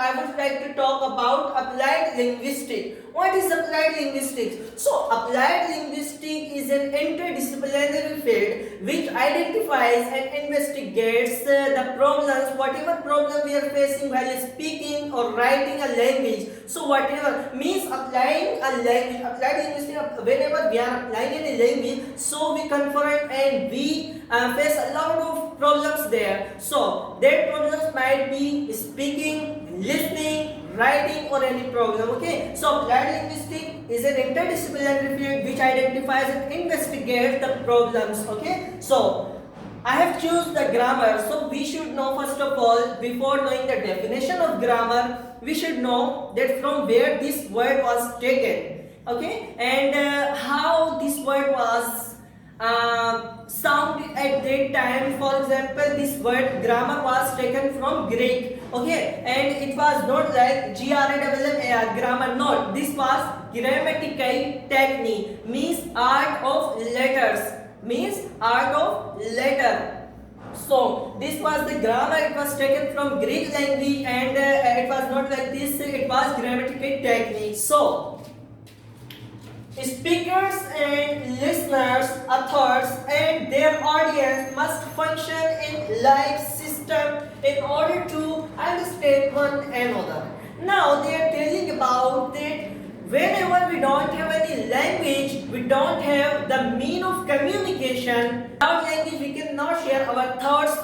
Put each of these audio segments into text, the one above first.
I would like to talk about applied linguistics. What is applied linguistics? So, applied linguistics is an interdisciplinary field which identifies and investigates the problems, whatever problem we are facing while speaking or writing a language. So, whatever means applying a language, applied linguistics, whenever we are applying any language, so we confront and we face a lot of problems there. So, that problems might be speaking, listening, writing, or any problem. Okay, so applied linguistics is an interdisciplinary field which identifies and investigates the problems. Okay, so I have chosen the grammar. So we should know, first of all, before knowing the definition of grammar, we should know that from where this word was taken. Okay, and how this word was sound at that time. For example, this word grammar was taken from Greek. Okay, and it was not like GRAMMAR, grammar, not. This was grammatical technique, means art of letters, means art of letter. So this was the grammar. It was taken from Greek language, and it was not like this. It was grammatical technique. So speakers and listeners, authors and their audience must function in live system in order to understand one another. Now they are telling about that whenever we don't have any language, we don't have the mean of communication. Without language we cannot share our thoughts,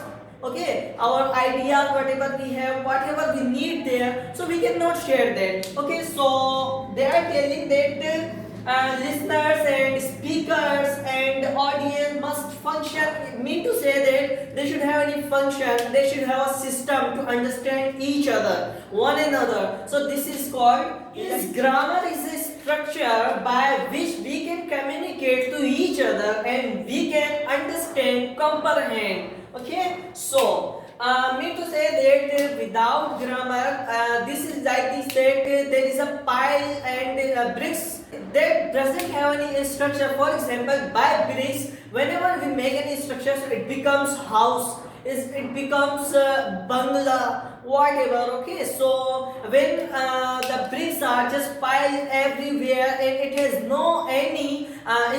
okay, our ideas, whatever we have, whatever we need there, so we cannot share that. Okay, so they are telling that listeners and speakers and audience must function, mean to say that they should have any function, they should have a system to understand each other, one another. So this is called, grammar is a structure by which we can communicate to each other and we can understand, comprehend. Okay, so mean to say that without grammar, this is like this, that there is a pile and bricks that doesn't have any structure. For example, by bricks, whenever we make any structure, so it becomes house, it becomes bungalow, whatever. Okay, so when the bricks are just piled everywhere and it has no any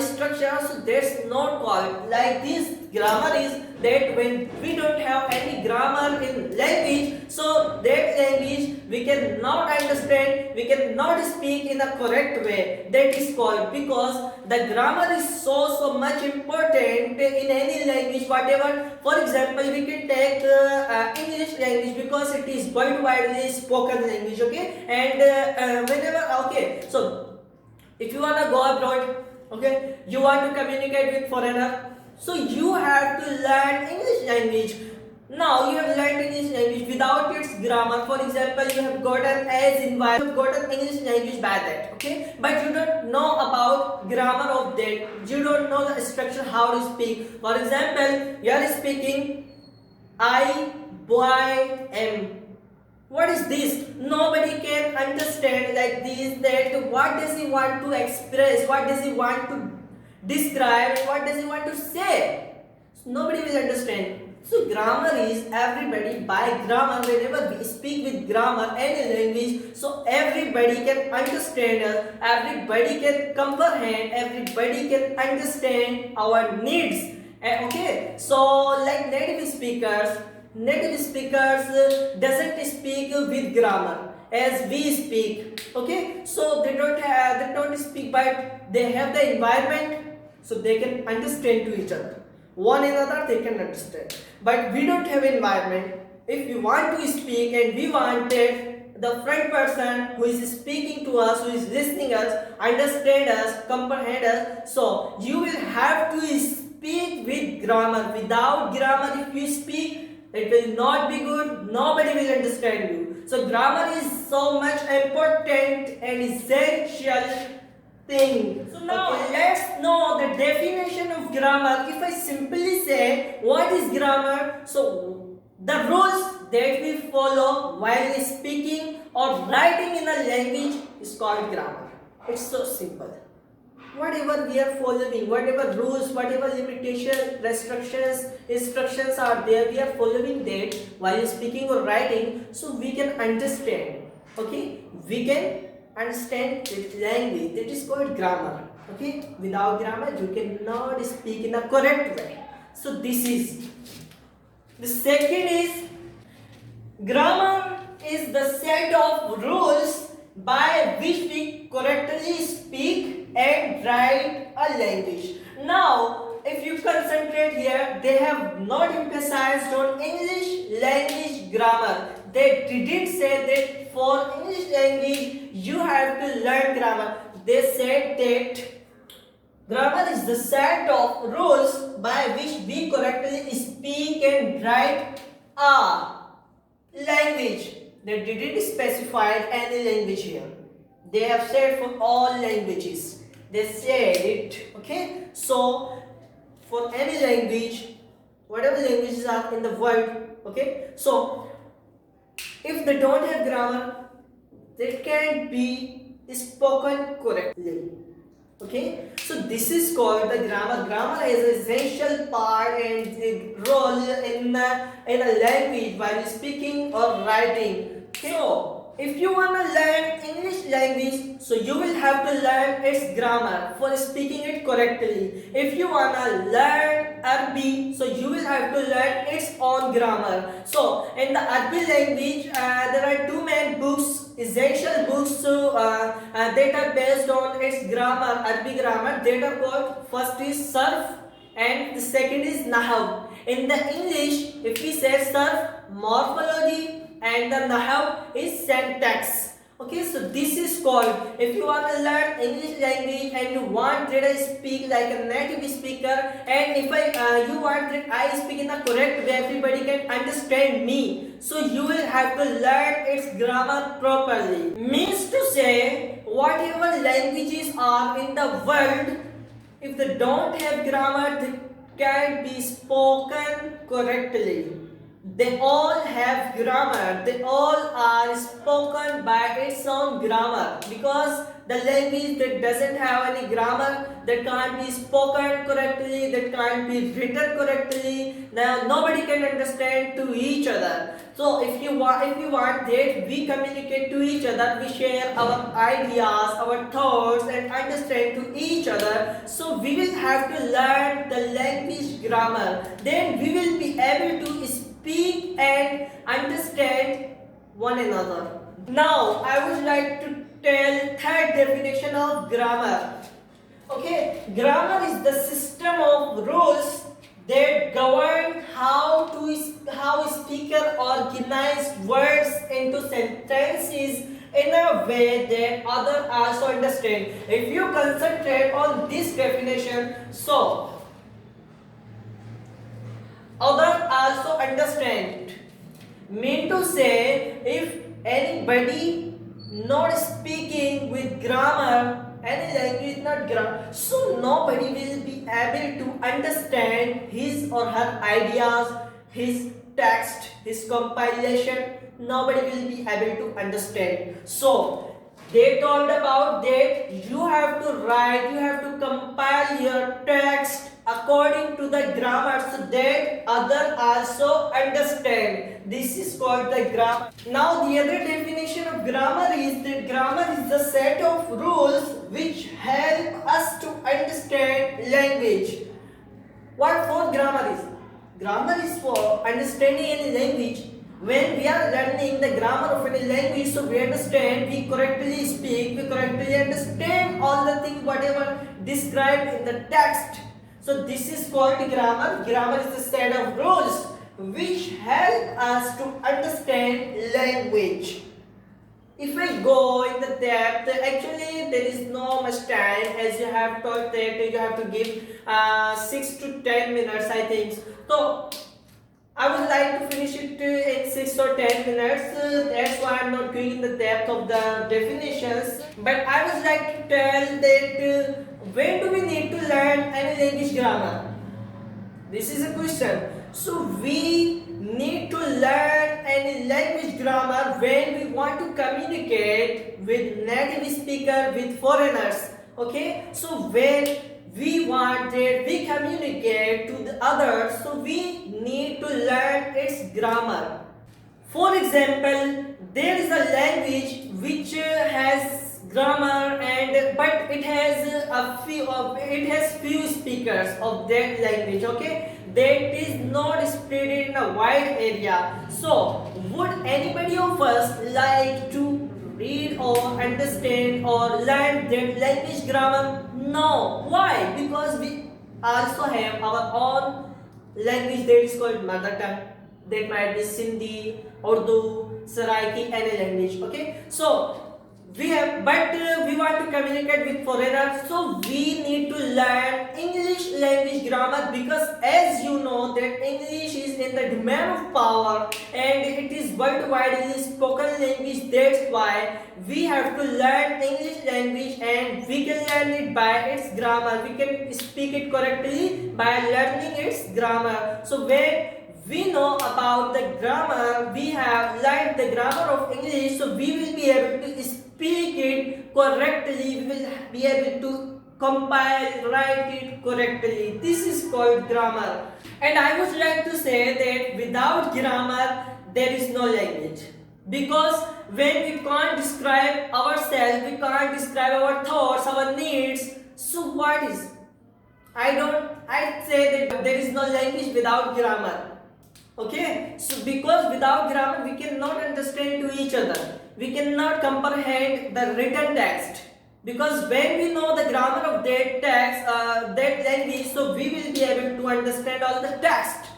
structure, so that's not called like this. Grammar is that when we don't have any grammar in language, so that language we cannot understand, we cannot speak in a correct way. That is called, because the grammar is so much important in any language, whatever. For example, we can take English language because it is quite widely spoken language. Okay, and whenever, okay, so if you want to go abroad, okay, you want to communicate with foreigner, so you have to learn English language. Now you have learned English language without its grammar. For example, you have gotten as environment, you have gotten English language by that, okay, but you don't know about grammar of that. You don't know the structure, how to speak. For example, you are speaking I, boy, am. What is this? Nobody can understand like this, that what does he want to express, what does he want to describe, what does he want to say. So nobody will understand. So grammar is everybody. By grammar, whenever we speak with grammar any language, so everybody can understand us, everybody can comprehend, everybody can understand our needs. Okay, so like native speakers doesn't speak with grammar as we speak. Okay, so they don't speak, but they have the environment, so they can understand to each other, one another they can understand. But we don't have environment. If we want to speak and we wanted the front person who is speaking to us, who is listening us, understand us, comprehend us, so you will have to speak with grammar. Without grammar, if you speak, it will not be good, nobody will understand you. So grammar is so much important and essential thing. So now let's know the definition of grammar. If I simply say what is grammar, so the rules that we follow while speaking or writing in a language is called grammar. It's so simple. whatever we are following, whatever rules, whatever limitation, restrictions, instructions are there, we are following that while speaking or writing, so we can understand. Okay, we can understand the language. That is called grammar. Okay, without grammar you cannot speak in a correct way. So this is the second is grammar is the set of rules by which we correctly speak and write a language. Now, if you concentrate here, they have not emphasized on English language grammar. They didn't say that for English language you have to learn grammar. They said that grammar is the set of rules by which we correctly speak and write a language. They didn't specify any language here. They have said for all languages. They said it. Okay. So for any language, whatever languages are in the world. Okay. So if they don't have grammar, they can't be spoken correctly. Okay, so this is called the grammar. Grammar is an essential part and a role in a language while speaking or writing. Okay. So if you want to learn English language, so you will have to learn its grammar for speaking it correctly. If you want to learn Arabic, so you will have to learn its own grammar. So in the Arabic language, there are two main books, essential books that are based on its grammar, Arabic grammar. That are called, first is Sarf and the second is Nahaw. In the English, if we say Sarf, morphology, and the Nahaw is syntax. Okay, so this is called, if you want to learn English language and you want that I speak like a native speaker, and if you want that I speak in a correct way, everybody can understand me, so you will have to learn its grammar properly. Means to say, whatever languages are in the world, if they don't have grammar, they can't be spoken correctly. They all have grammar. They all are spoken by its own grammar, because the language that doesn't have any grammar, that can't be spoken correctly, that can't be written correctly, now nobody can understand to each other. So if you want that we communicate to each other, we share our ideas, our thoughts and understand to each other, so we will have to learn the language grammar. Then we will be able to speak and understand one another. Now I would like to tell third definition of grammar. Okay, grammar is the system of rules that govern how speaker organize words into sentences in a way that others also understand. If you concentrate on this definition, so others also understand. Mean to say, if anybody not speaking with grammar, any language not grammar, so nobody will be able to understand his or her ideas, his text, his compilation. Nobody will be able to understand. So they told about that you have to write, you have to compile your text according to the grammar, so that others also understand. This is called the grammar. Now the other definition of grammar is that grammar is the set of rules which help us to understand language. What for grammar is? Grammar is for understanding any language. When we are learning the grammar of any language, so we understand, we correctly speak, we correctly understand all the things whatever described in the text. So this is called grammar. Grammar is the set of rules which help us to understand language. If I go in the depth, actually there is no much time, as you have taught that you have to give 6 to 10 minutes, I think. So I would like to finish it in 6 or 10 minutes. That's why I'm not going in the depth of the definitions. But I would like to tell that when do we need to learn any language grammar? This is a question. So we need to learn any language grammar when we want to communicate with native speaker, with foreigners. Okay, so when we want that we communicate to the others, so we need to learn its grammar. For example, there is a language which has grammar, and but it has few speakers of that language. Okay, that is not spread in a wide area. So, would anybody of us like to read or understand or learn that language grammar? No. Why? Because we also have our own language that is called mother tongue. That might be Sindhi, Urdu, Saraiki, any language. Okay, so we have, but we want to communicate with foreigners, so we need to learn English language grammar, because as you know that English is in the demand of power and it is worldwide spoken language. That's why we have to learn English language, and we can learn it by its grammar. We can speak it correctly by learning its grammar. So when we know about the grammar, we have learned the grammar of English, so we will be able to speak it correctly, we will be able to compile, write it correctly. This is called grammar. And I would like to say that without grammar, there is no language. Because when we can't describe ourselves, we can't describe our thoughts, our needs, so what is? I'd say that there is no language without grammar. Okay, so because without grammar we cannot understand to each other, we cannot comprehend the written text, because when we know the grammar of that text, that language, so we will be able to understand all the text.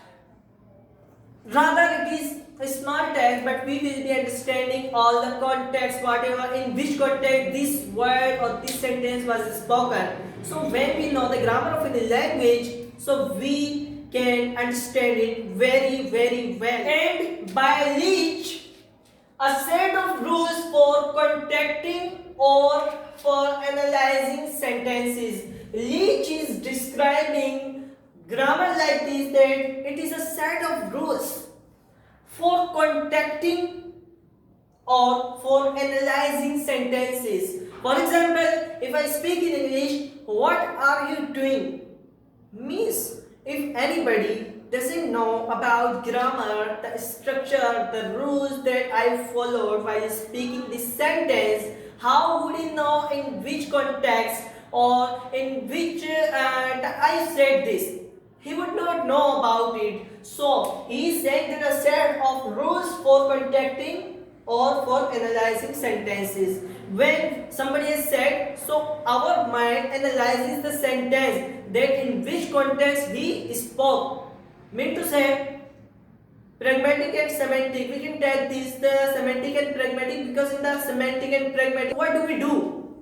Rather it is a small text, but we will be understanding all the context, whatever in which context this word or this sentence was spoken. So when we know the grammar of any language, so we can understand it very well. And by which a set of rules for contacting or for analyzing sentences. Leach is describing grammar like this, that it is a set of rules for contacting or for analyzing sentences. For example, if I speak in English, what are you doing? Means if anybody doesn't know about grammar, the structure, the rules that I followed while speaking this sentence, how would he know in which context or in which I said this? He would not know about it. So he is saying that a set of rules for contacting or for analyzing sentences. When somebody has said, so our mind analyzes the sentence, that in which context he spoke. Mean to say, pragmatic and semantic. We can take this the semantic and pragmatic, because in the semantic and pragmatic, what do?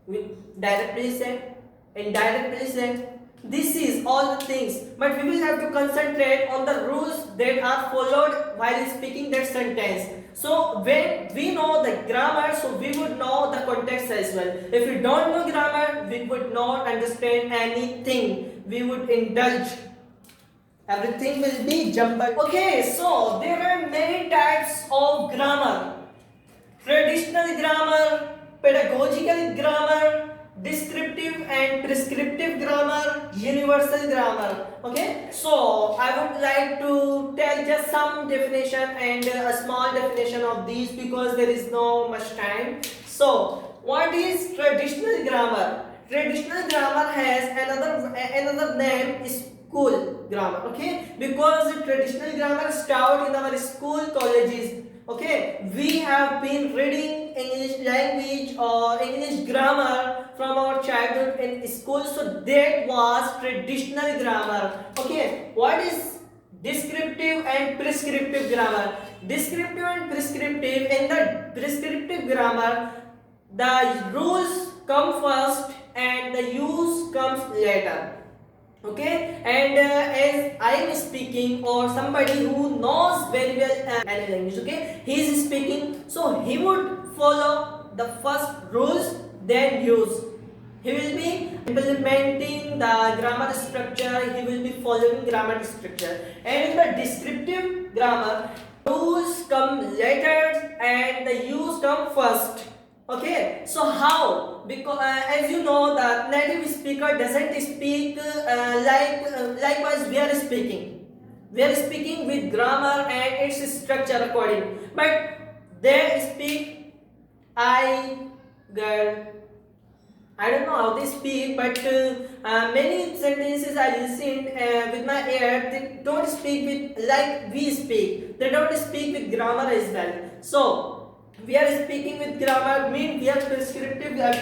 We directly say, indirectly say. This is all the things, but we will have to concentrate on the rules that are followed while speaking that sentence. So when we know the grammar, so we would know the context as well. If we don't know grammar, we would not understand anything. We would indulge. Everything will be jumbled. Okay, so there are many types of grammar. Traditional grammar, pedagogical grammar, descriptive and prescriptive grammar, universal grammar. Okay, so I would like to tell just some definition and a small definition of these, because there is no much time. So what is traditional grammar? Traditional grammar has another name is school grammar. Okay, because traditional grammar started in our school colleges. Okay, we have been reading English language or English grammar from our childhood in school, so that was traditional grammar. Okay, what is descriptive and prescriptive grammar? Descriptive and prescriptive. In the prescriptive grammar, the rules come first and the use comes later. Okay, and as I am speaking, or somebody who knows very well any language, okay, he is speaking, so he would follow the first rules, then use. He will be implementing the grammar structure, he will be following grammar structure. And in the descriptive grammar, rules come later and the use come first. Okay, so how? Because as you know, the native speaker doesn't speak likewise we are speaking. We are speaking with grammar and its structure according. But they speak I, girl. I don't know how they speak, but many sentences I listened with my ear. They don't speak with like we speak. They don't speak with grammar as well. So we are speaking with grammar mean we are prescriptive. We are